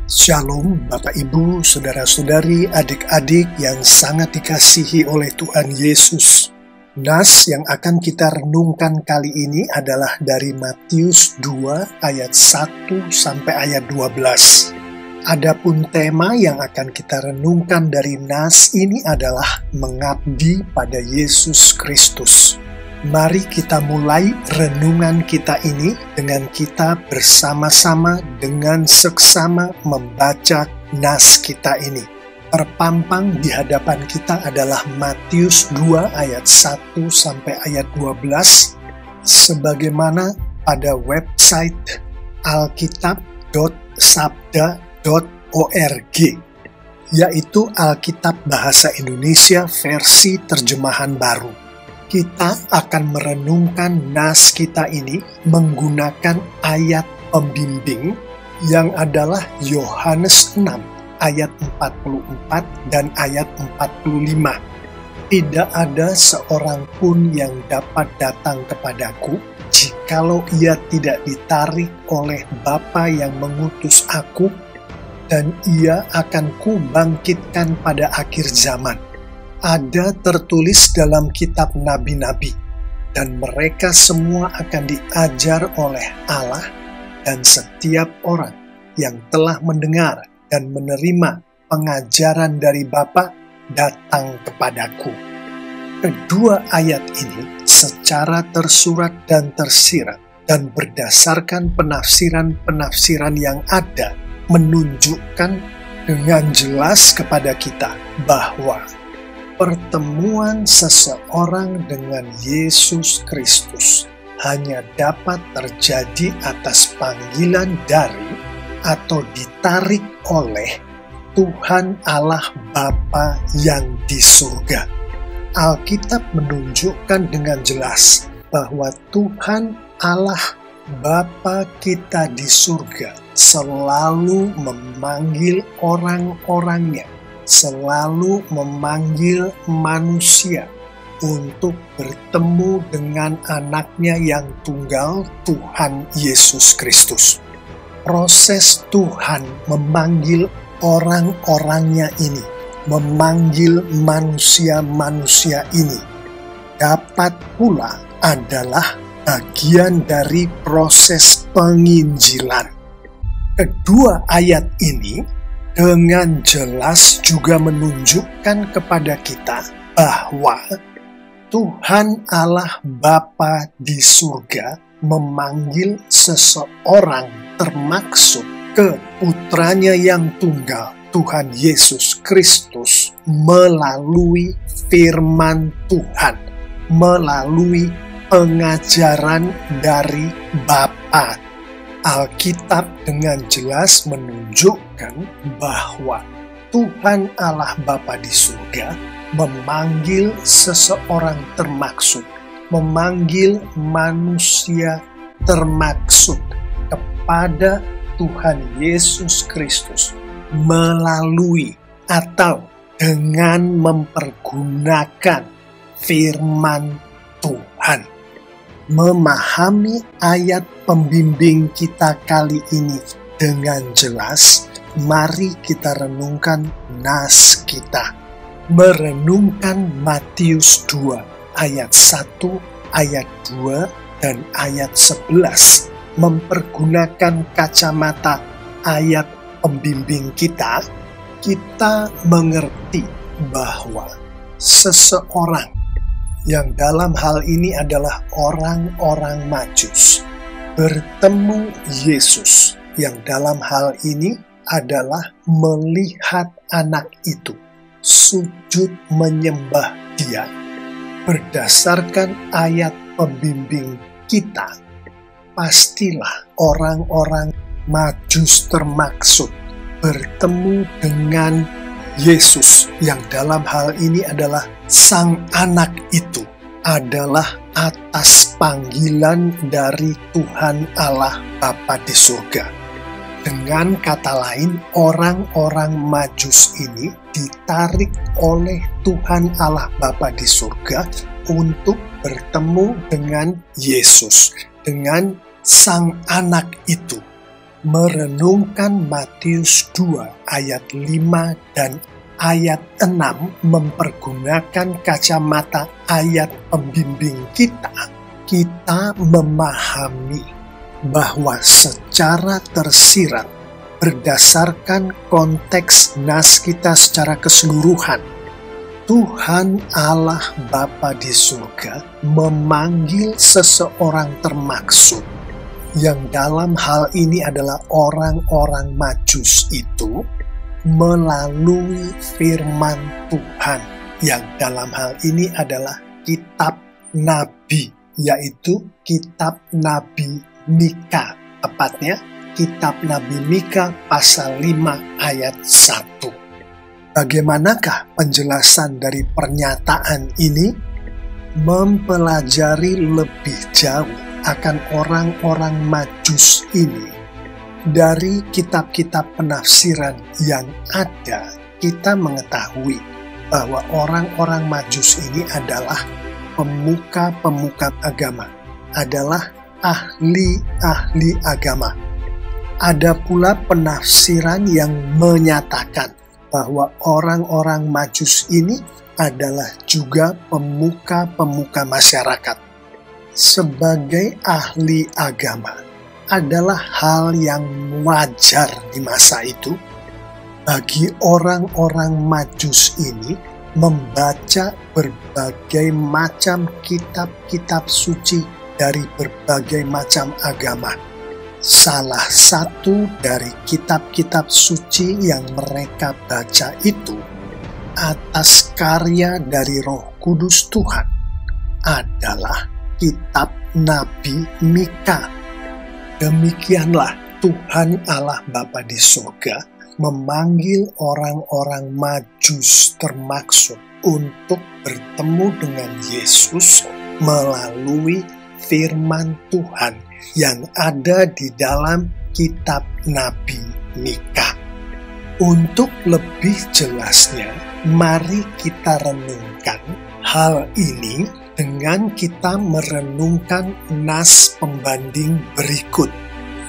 Shalom Bapak Ibu, Saudara-saudari, adik-adik yang sangat dikasihi oleh Tuhan Yesus. Nas yang akan kita renungkan kali ini adalah dari Matius 2 ayat 1 sampai ayat 12. Adapun tema yang akan kita renungkan dari Nas ini adalah mengabdi pada Yesus Kristus. Mari kita mulai renungan kita ini dengan kita bersama-sama dengan seksama membaca nas kita ini. Terpampang di hadapan kita adalah Matius 2 ayat 1 sampai ayat 12 sebagaimana pada website alkitab.sabda.org, yaitu Alkitab Bahasa Indonesia versi terjemahan baru. Kita akan merenungkan nas kita ini menggunakan ayat pembimbing yang adalah Yohanes 6 ayat 44 dan ayat 45. Tidak ada seorang pun yang dapat datang kepadaku jikalau ia tidak ditarik oleh Bapa yang mengutus aku, dan ia akan kubangkitkan pada akhir zaman. Ada tertulis dalam kitab nabi-nabi, dan mereka semua akan diajar oleh Allah, dan setiap orang yang telah mendengar dan menerima pengajaran dari Bapa datang kepadaku. Kedua ayat ini secara tersurat dan tersirat dan berdasarkan penafsiran-penafsiran yang ada menunjukkan dengan jelas kepada kita bahwa pertemuan seseorang dengan Yesus Kristus hanya dapat terjadi atas panggilan dari atau ditarik oleh Tuhan Allah Bapa yang di surga. Alkitab menunjukkan dengan jelas bahwa Tuhan Allah Bapa kita di surga selalu memanggil orang-orangnya, selalu memanggil manusia untuk bertemu dengan anaknya yang tunggal, Tuhan Yesus Kristus. Proses Tuhan memanggil orang-orangnya ini, memanggil manusia-manusia ini, dapat pula adalah bagian dari proses penginjilan. Kedua ayat ini dengan jelas juga menunjukkan kepada kita bahwa Tuhan Allah Bapa di surga memanggil seseorang termaksud ke putranya yang tunggal, Tuhan Yesus Kristus, melalui firman Tuhan, melalui pengajaran dari Bapa. Alkitab dengan jelas menunjukkan bahwa Tuhan Allah Bapa di surga memanggil seseorang termaksud, memanggil manusia termaksud kepada Tuhan Yesus Kristus melalui atau dengan mempergunakan firman Tuhan. Memahami ayat pembimbing kita kali ini dengan jelas, mari kita renungkan nas kita. Merenungkan Matius 2 ayat 1, ayat 2, dan ayat 11. Mempergunakan kacamata ayat pembimbing kita mengerti bahwa seseorang yang dalam hal ini adalah orang-orang Majus bertemu Yesus, yang dalam hal ini adalah melihat anak itu sujud menyembah Dia. Berdasarkan ayat pembimbing kita, pastilah orang-orang Majus termaksud bertemu dengan Yesus, yang dalam hal ini adalah sang anak itu, adalah atas panggilan dari Tuhan Allah Bapa di surga. Dengan kata lain, orang-orang Majus ini ditarik oleh Tuhan Allah Bapa di surga untuk bertemu dengan Yesus, dengan sang anak itu. Merenungkan Matius 2 ayat 5 dan ayat 6 mempergunakan kacamata ayat pembimbing kita memahami bahwa secara tersirat berdasarkan konteks nas kita secara keseluruhan, Tuhan Allah Bapa di surga memanggil seseorang termaksud, yang dalam hal ini adalah orang-orang Majus itu, melalui firman Tuhan, yang dalam hal ini adalah kitab Nabi, yaitu kitab Nabi Mika, tepatnya kitab Nabi Mika pasal 5 ayat 1. Bagaimanakah penjelasan dari pernyataan ini? Mempelajari lebih jauh akan orang-orang Majus ini dari kitab-kitab penafsiran yang ada, kita mengetahui bahwa orang-orang Majus ini adalah pemuka-pemuka agama, adalah ahli-ahli agama. Ada pula penafsiran yang menyatakan bahwa orang-orang Majus ini adalah juga pemuka-pemuka masyarakat. Sebagai ahli agama adalah hal yang wajar di masa itu bagi orang-orang Majus ini membaca berbagai macam kitab-kitab suci dari berbagai macam agama. Salah satu dari kitab-kitab suci yang mereka baca itu atas karya dari Roh Kudus Tuhan adalah kitab Nabi Mika. Demikianlah Tuhan Allah Bapa di surga memanggil orang-orang Majus termaksud untuk bertemu dengan Yesus melalui firman Tuhan yang ada di dalam kitab Nabi Mika. Untuk lebih jelasnya, mari kita renungkan hal ini dengan kita merenungkan nas pembanding berikut,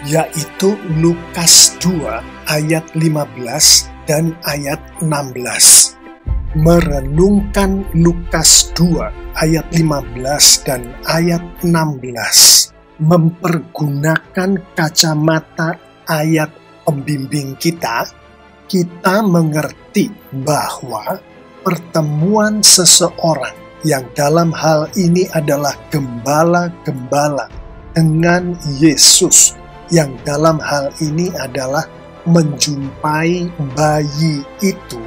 yaitu Lukas 2 ayat 15 dan ayat 16. Merenungkan Lukas 2 ayat 15 dan ayat 16 mempergunakan kacamata ayat pembimbing kita mengerti bahwa pertemuan seseorang yang dalam hal ini adalah gembala-gembala dengan Yesus, yang dalam hal ini adalah menjumpai bayi itu,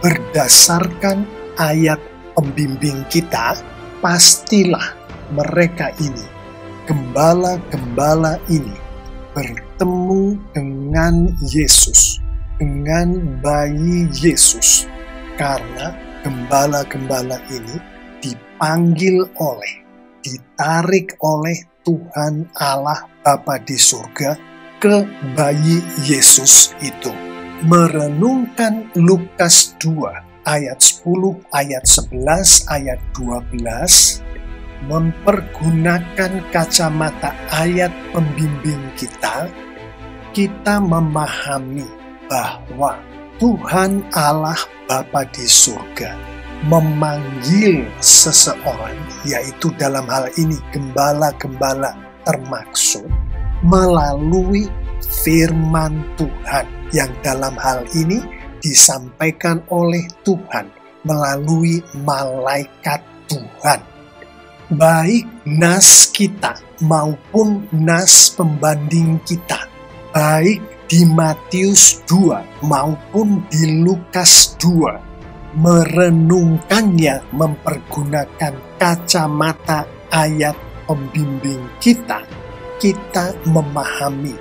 berdasarkan ayat pembimbing kita, pastilah mereka ini, gembala-gembala ini, bertemu dengan Yesus, dengan bayi Yesus, karena gembala-gembala ini dipanggil ditarik oleh Tuhan Allah Bapa di surga ke bayi Yesus itu. Merenungkan Lukas 2 ayat 10, ayat 11, ayat 12 mempergunakan kacamata ayat pembimbing kita memahami bahwa Tuhan Allah Bapa di surga memanggil seseorang, yaitu dalam hal ini gembala-gembala termaksud, melalui firman Tuhan yang dalam hal ini disampaikan oleh Tuhan melalui malaikat Tuhan. Baik nas kita maupun nas pembanding kita, baik di Matius 2 maupun di Lukas 2, merenungkannya mempergunakan kacamata ayat pembimbing kita memahami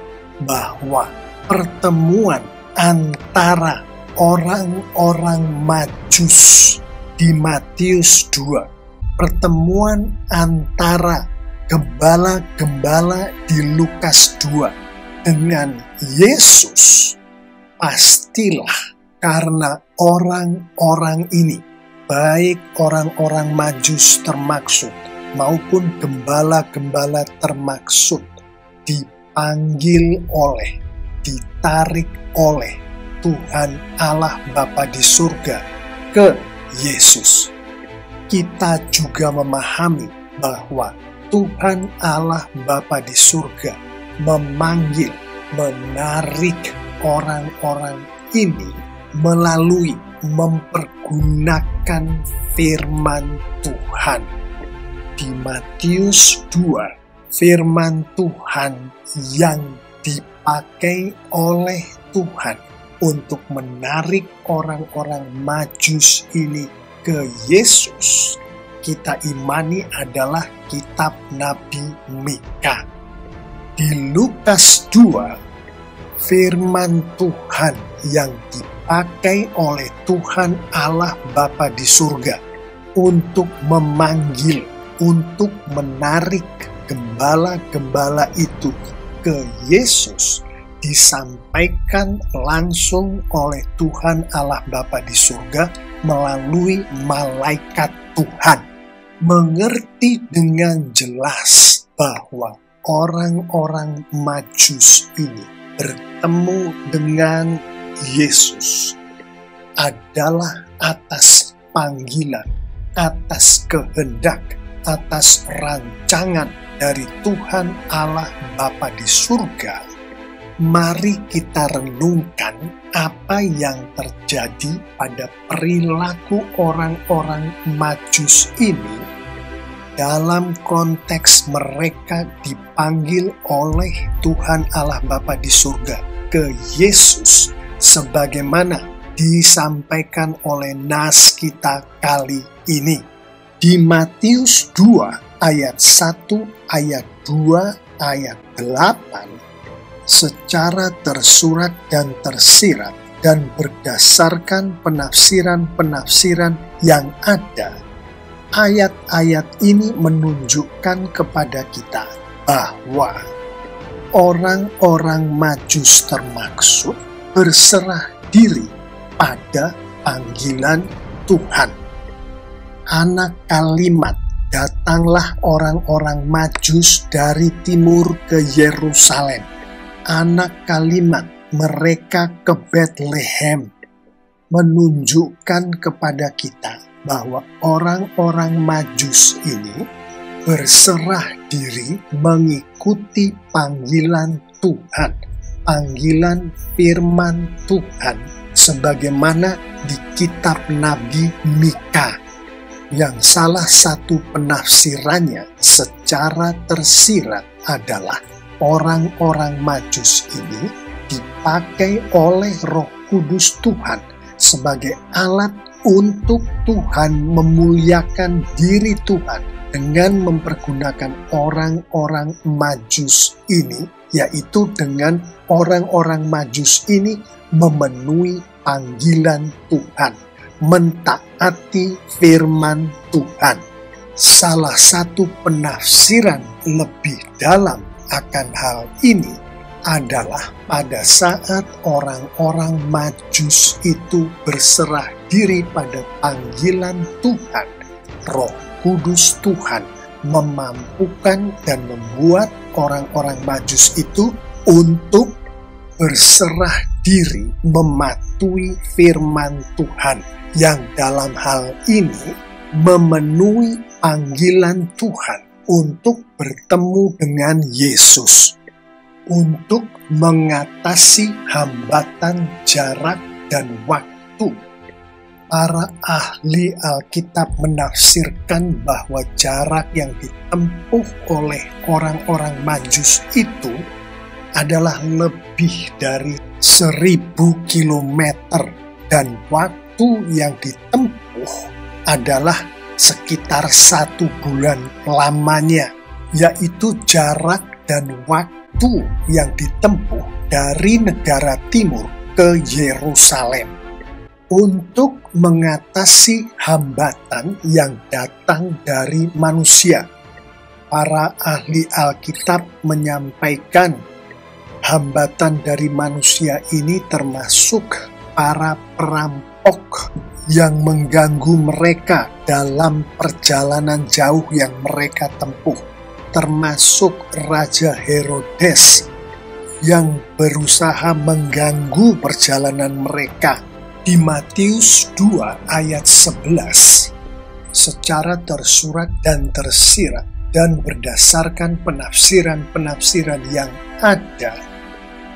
bahwa pertemuan antara orang-orang Majus di Matius 2, pertemuan antara gembala-gembala di Lukas 2 dengan Yesus, pastilah karena orang-orang ini, baik orang-orang Majus termaksud maupun gembala-gembala termaksud, dipanggil oleh ditarik oleh Tuhan Allah Bapa di surga ke Yesus. Kita juga memahami bahwa Tuhan Allah Bapa di surga memanggil, menarik orang-orang ini melalui mempergunakan firman Tuhan. Di Matius 2, firman Tuhan yang dipakai oleh Tuhan untuk menarik orang-orang Majus ini ke Yesus, kita imani adalah kitab Nabi Mika. Di Lukas 2, firman Tuhan yang dipakai oleh Tuhan Allah Bapa di surga untuk memanggil, untuk menarik gembala-gembala itu ke Yesus, disampaikan langsung oleh Tuhan Allah Bapa di surga melalui malaikat Tuhan. Mengerti dengan jelas bahwa orang-orang Majus ini bertemu dengan Yesus adalah atas panggilan, atas kehendak, atas rancangan dari Tuhan Allah Bapa di surga. Mari kita renungkan apa yang terjadi pada perilaku orang-orang Majus ini dalam konteks mereka dipanggil oleh Tuhan Allah Bapa di surga ke Yesus, sebagaimana disampaikan oleh nas kita kali ini. Di Matius 2 ayat 1, ayat 2, ayat 8, secara tersurat dan tersirat dan berdasarkan penafsiran-penafsiran yang ada, ayat-ayat ini menunjukkan kepada kita bahwa orang-orang Majus termaksud berserah diri pada panggilan Tuhan. Anak kalimat, datanglah orang-orang Majus dari timur ke Yerusalem. Anak kalimat, mereka ke Bethlehem, menunjukkan kepada kita bahwa orang-orang Majus ini berserah diri mengikuti panggilan Tuhan, panggilan firman Tuhan, sebagaimana di kitab Nabi Mika, yang salah satu penafsirannya secara tersirat adalah orang-orang Majus ini dipakai oleh Roh Kudus Tuhan sebagai alat untuk Tuhan memuliakan diri Tuhan dengan mempergunakan orang-orang Majus ini, yaitu dengan orang-orang Majus ini memenuhi panggilan Tuhan, mentaati firman Tuhan. Salah satu penafsiran lebih dalam akan hal ini adalah pada saat orang-orang Majus itu berserah diri pada panggilan Tuhan, Roh Kudus Tuhan memampukan dan membuat orang-orang Majus itu untuk berserah diri mematuhi firman Tuhan, yang dalam hal ini memenuhi panggilan Tuhan untuk bertemu dengan Yesus, untuk mengatasi hambatan jarak dan waktu. Para ahli Alkitab menafsirkan bahwa jarak yang ditempuh oleh orang-orang Majus itu adalah lebih dari 1000 kilometer, dan waktu yang ditempuh adalah sekitar 1 bulan lamanya, yaitu jarak dan waktu yang ditempuh dari negara timur ke Yerusalem untuk mengatasi hambatan yang datang dari manusia. Para ahli Alkitab menyampaikan hambatan dari manusia ini termasuk para perampok yang mengganggu mereka dalam perjalanan jauh yang mereka tempuh, termasuk Raja Herodes yang berusaha mengganggu perjalanan mereka. Di Matius 2 ayat 11, secara tersurat dan tersirat dan berdasarkan penafsiran-penafsiran yang ada,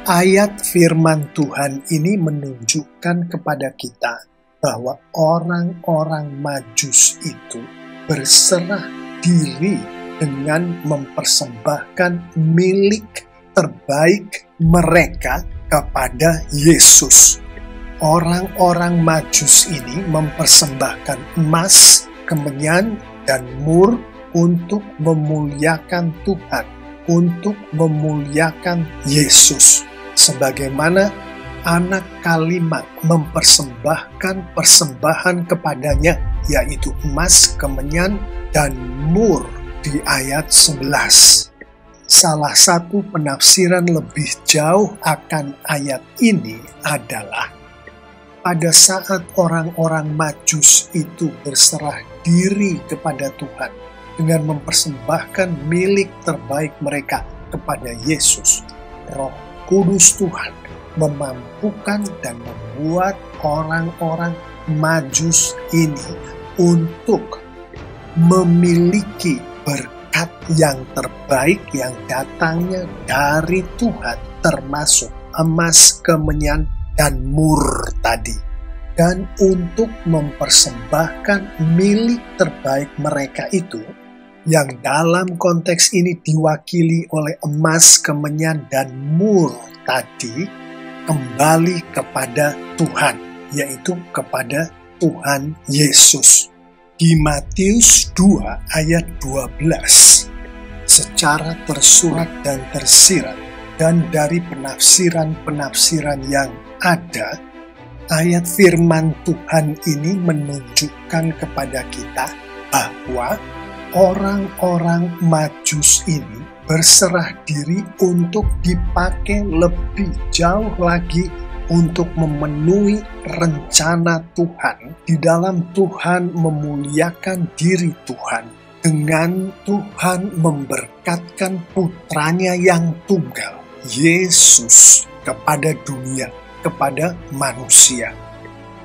ayat firman Tuhan ini menunjukkan kepada kita bahwa orang-orang Majus itu berserah diri dengan mempersembahkan milik terbaik mereka kepada Yesus. Orang-orang Majus ini mempersembahkan emas, kemenyan, dan mur untuk memuliakan Tuhan, untuk memuliakan Yesus. Sebagaimana anak kalimat mempersembahkan persembahan kepadanya, yaitu emas, kemenyan, dan mur di ayat 11. Salah satu penafsiran lebih jauh akan ayat ini adalah pada saat orang-orang Majus itu berserah diri kepada Tuhan dengan mempersembahkan milik terbaik mereka kepada Yesus, Roh Kudus Tuhan memampukan dan membuat orang-orang Majus ini untuk memiliki berkat yang terbaik yang datangnya dari Tuhan, termasuk emas, kemenyan, dan mur tadi. Dan untuk mempersembahkan milik terbaik mereka itu, yang dalam konteks ini diwakili oleh emas, kemenyan, dan mur tadi, kembali kepada Tuhan, yaitu kepada Tuhan Yesus. Di Matius 2 ayat 12, secara tersurat dan tersirat dan dari penafsiran-penafsiran yang ada, ayat firman Tuhan ini menunjukkan kepada kita bahwa orang-orang Majus ini berserah diri untuk dipakai lebih jauh lagi untuk memenuhi rencana Tuhan di dalam Tuhan memuliakan diri Tuhan dengan Tuhan memberkatkan putranya yang tunggal, Yesus, kepada dunia, kepada manusia.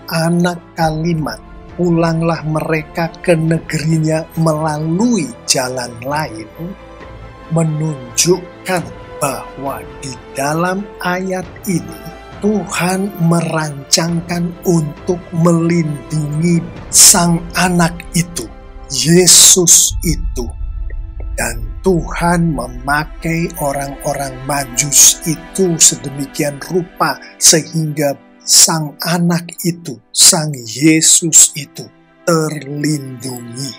Anak kalimat, pulanglah mereka ke negerinya melalui jalan lain, menunjukkan bahwa di dalam ayat ini Tuhan merancangkan untuk melindungi sang anak itu, Yesus itu. Dan Tuhan memakai orang-orang Majus itu sedemikian rupa sehingga sang anak itu, sang Yesus itu terlindungi.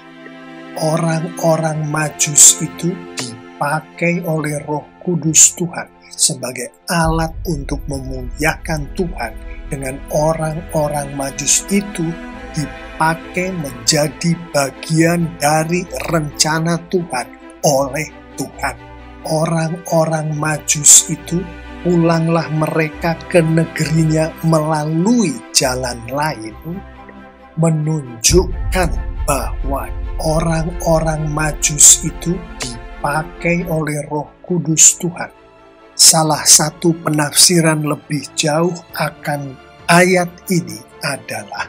Orang-orang Majus itu dipakai oleh Roh Kudus Tuhan sebagai alat untuk memuliakan Tuhan, dengan orang-orang Majus itu dipakai menjadi bagian dari rencana Tuhan oleh Tuhan. Orang-orang Majus itu, pulanglah mereka ke negerinya melalui jalan lain, menunjukkan bahwa orang-orang Majus itu dipakai oleh Roh Kudus Tuhan. Salah satu penafsiran lebih jauh akan ayat ini adalah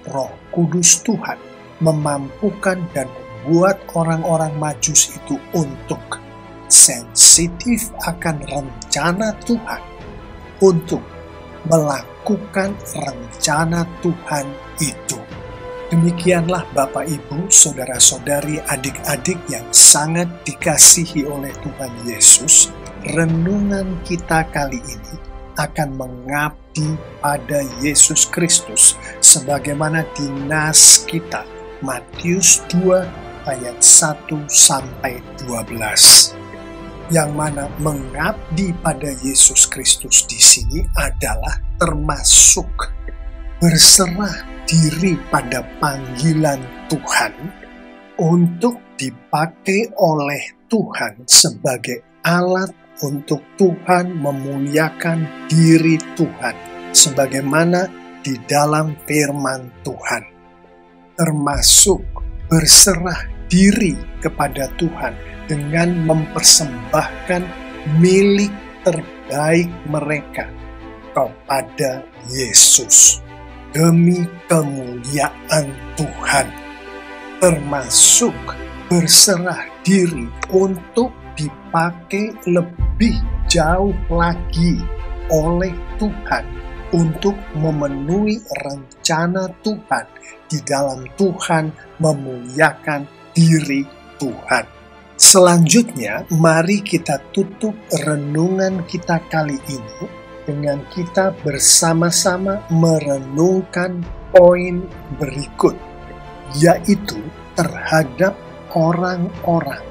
Roh Kudus Tuhan memampukan dan membuat orang-orang Majus itu untuk sensitif akan rencana Tuhan, untuk melakukan rencana Tuhan itu. Demikianlah Bapak, Ibu, Saudara-saudari, adik-adik yang sangat dikasihi oleh Tuhan Yesus. Renungan kita kali ini akan mengabdi pada Yesus Kristus sebagaimana di nas kita Matius 2 ayat 1 sampai 12. Yang mana mengabdi pada Yesus Kristus di sini adalah termasuk berserah diri pada panggilan Tuhan untuk dipakai oleh Tuhan sebagai alat untuk Tuhan memuliakan diri Tuhan, sebagaimana di dalam firman Tuhan. Termasuk berserah diri kepada Tuhan dengan mempersembahkan milik terbaik baik mereka kepada Yesus demi kemuliaan Tuhan, termasuk berserah diri untuk dipakai lebih jauh lagi oleh Tuhan untuk memenuhi rencana Tuhan di dalam Tuhan memuliakan diri Tuhan. Selanjutnya, mari kita tutup renungan kita kali ini dengan kita bersama-sama merenungkan poin berikut, yaitu terhadap orang-orang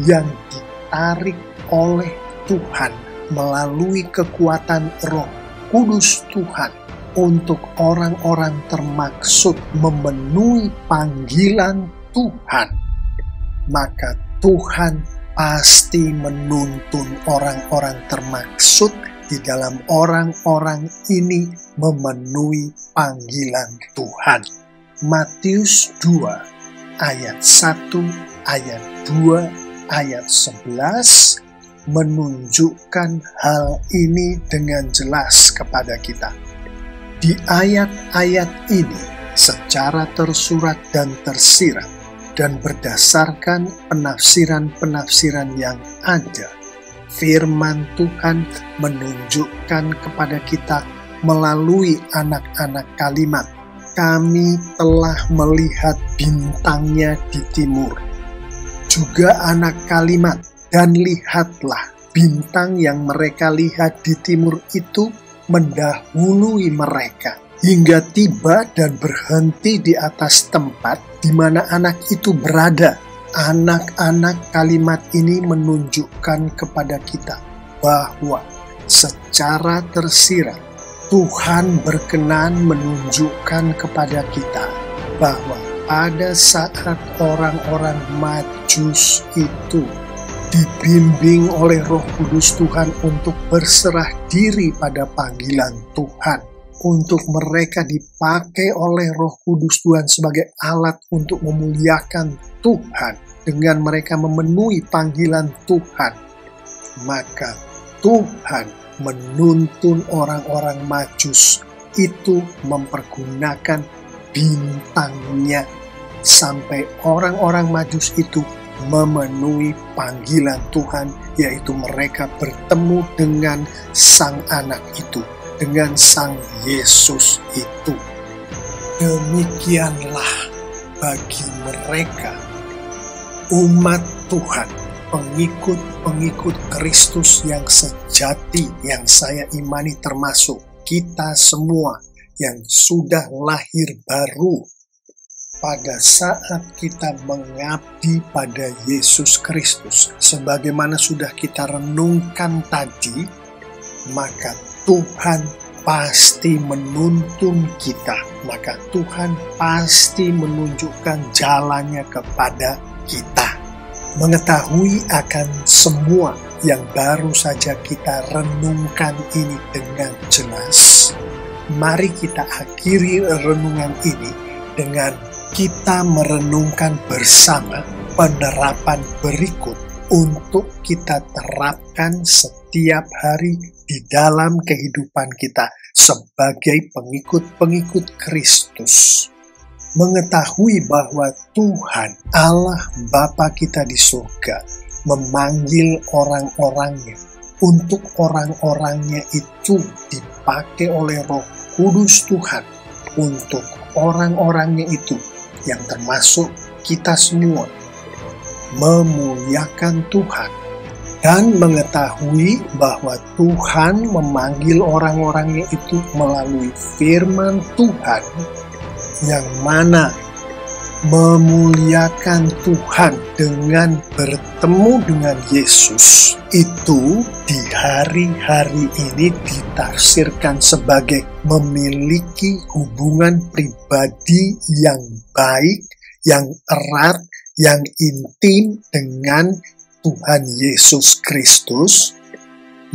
yang ditarik oleh Tuhan melalui kekuatan Roh Kudus Tuhan untuk orang-orang termaksud memenuhi panggilan Tuhan. Maka Tuhan pasti menuntun orang-orang termaksud di dalam orang-orang ini memenuhi panggilan Tuhan. Matius 2 ayat 1, ayat 2, ayat 11 menunjukkan hal ini dengan jelas kepada kita. Di ayat-ayat ini secara tersurat dan tersirat dan berdasarkan penafsiran-penafsiran yang ada, firman Tuhan menunjukkan kepada kita melalui anak-anak kalimat, kami telah melihat bintangnya di timur. Juga anak kalimat, dan lihatlah bintang yang mereka lihat di timur itu mendahului mereka hingga tiba dan berhenti di atas tempat di mana anak itu berada. Anak-anak kalimat ini menunjukkan kepada kita bahwa secara tersirat Tuhan berkenan menunjukkan kepada kita bahwa pada saat orang-orang Majus itu dibimbing oleh Roh Kudus Tuhan untuk berserah diri pada panggilan Tuhan, untuk mereka dipakai oleh Roh Kudus Tuhan sebagai alat untuk memuliakan Tuhan dengan mereka memenuhi panggilan Tuhan, maka Tuhan menuntun orang-orang Majus itu mempergunakan bintangnya sampai orang-orang Majus itu memenuhi panggilan Tuhan, yaitu mereka bertemu dengan Sang Anak itu, dengan Sang Yesus itu. Demikianlah bagi mereka umat Tuhan, pengikut-pengikut Kristus yang sejati, yang saya imani termasuk kita semua yang sudah lahir baru. Pada saat kita mengabdi pada Yesus Kristus, sebagaimana sudah kita renungkan tadi, maka Tuhan pasti menuntun kita, maka Tuhan pasti menunjukkan jalannya kepada kita. Mengetahui akan semua yang baru saja kita renungkan ini dengan jelas, mari kita akhiri renungan ini dengan kita merenungkan bersama penerapan berikut untuk kita terapkan setiap hari di dalam kehidupan kita sebagai pengikut-pengikut Kristus. Mengetahui bahwa Tuhan Allah Bapa kita di surga memanggil orang-orangnya, untuk orang-orangnya itu dipakai oleh Roh Kudus Tuhan, untuk orang-orangnya itu yang termasuk kita semua memuliakan Tuhan, dan mengetahui bahwa Tuhan memanggil orang-orangnya itu melalui firman Tuhan, yang mana memuliakan Tuhan dengan bertemu dengan Yesus itu di hari-hari ini ditafsirkan sebagai memiliki hubungan pribadi yang baik, yang erat, yang intim dengan Tuhan Yesus Kristus.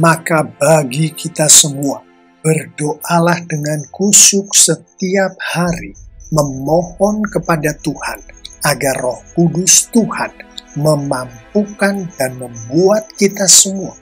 Maka bagi kita semua, berdoalah dengan khusyuk setiap hari, memohon kepada Tuhan agar Roh Kudus Tuhan memampukan dan membuat kita semua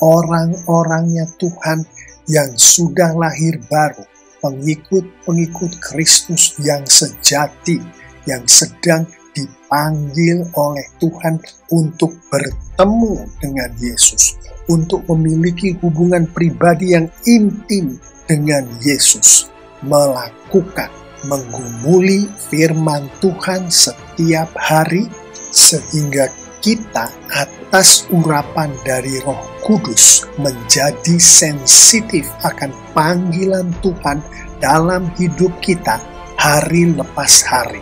orang-orangnya Tuhan yang sudah lahir baru, pengikut-pengikut Kristus yang sejati, yang sedang dipanggil oleh Tuhan untuk bertemu dengan Yesus, untuk memiliki hubungan pribadi yang intim dengan Yesus, melakukan, menggumuli firman Tuhan setiap hari, sehingga kita atas urapan dari Roh Kudus menjadi sensitif akan panggilan Tuhan dalam hidup kita hari lepas hari.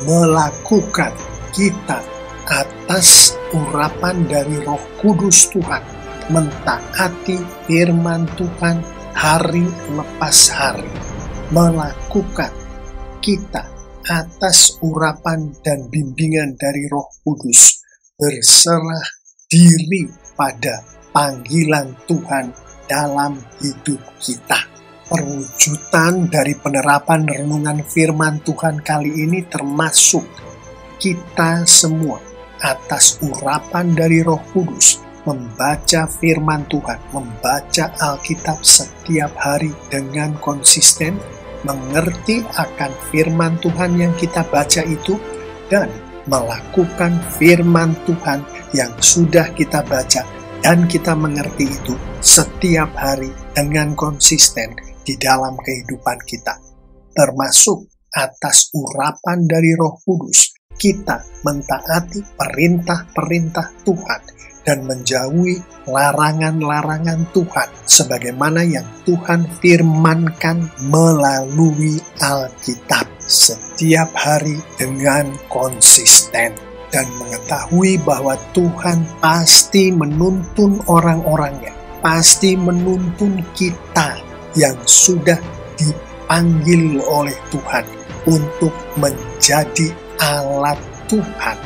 Melakukan kita atas urapan dari Roh Kudus Tuhan, mentaati firman Tuhan hari lepas hari. Melakukan kita atas urapan dan bimbingan dari Roh Kudus, berserah diri pada panggilan Tuhan dalam hidup kita. Perwujudan dari penerapan renungan firman Tuhan kali ini termasuk kita semua atas urapan dari Roh Kudus, membaca firman Tuhan, membaca Alkitab setiap hari dengan konsisten, mengerti akan firman Tuhan yang kita baca itu, dan melakukan firman Tuhan yang sudah kita baca dan kita mengerti itu setiap hari dengan konsisten di dalam kehidupan kita. Termasuk atas urapan dari Roh Kudus, kita mentaati perintah-perintah Tuhan dan menjauhi larangan-larangan Tuhan sebagaimana yang Tuhan firmankan melalui Alkitab setiap hari dengan konsisten, dan mengetahui bahwa Tuhan pasti menuntun orang-orangnya, pasti menuntun kita yang sudah dipanggil oleh Tuhan untuk menjadi alat Tuhan.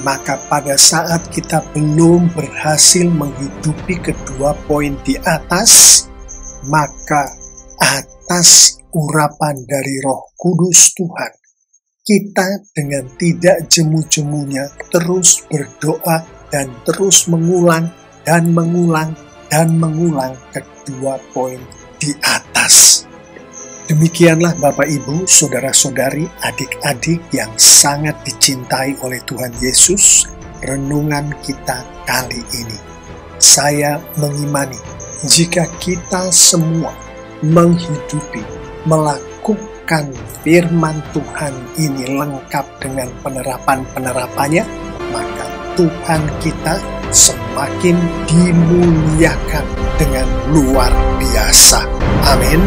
Maka pada saat kita belum berhasil menghidupi kedua poin di atas, maka atas urapan dari Roh Kudus Tuhan, kita dengan tidak jemu-jemunya terus berdoa dan terus mengulang dan mengulang dan mengulang kedua poin di atas. Demikianlah Bapak Ibu, Saudara-saudari, adik-adik yang sangat dicintai oleh Tuhan Yesus, renungan kita kali ini. Saya mengimani jika kita semua menghidupi, melakukan firman Tuhan ini lengkap dengan penerapan-penerapannya, maka Tuhan kita semakin dimuliakan dengan luar biasa. Amin.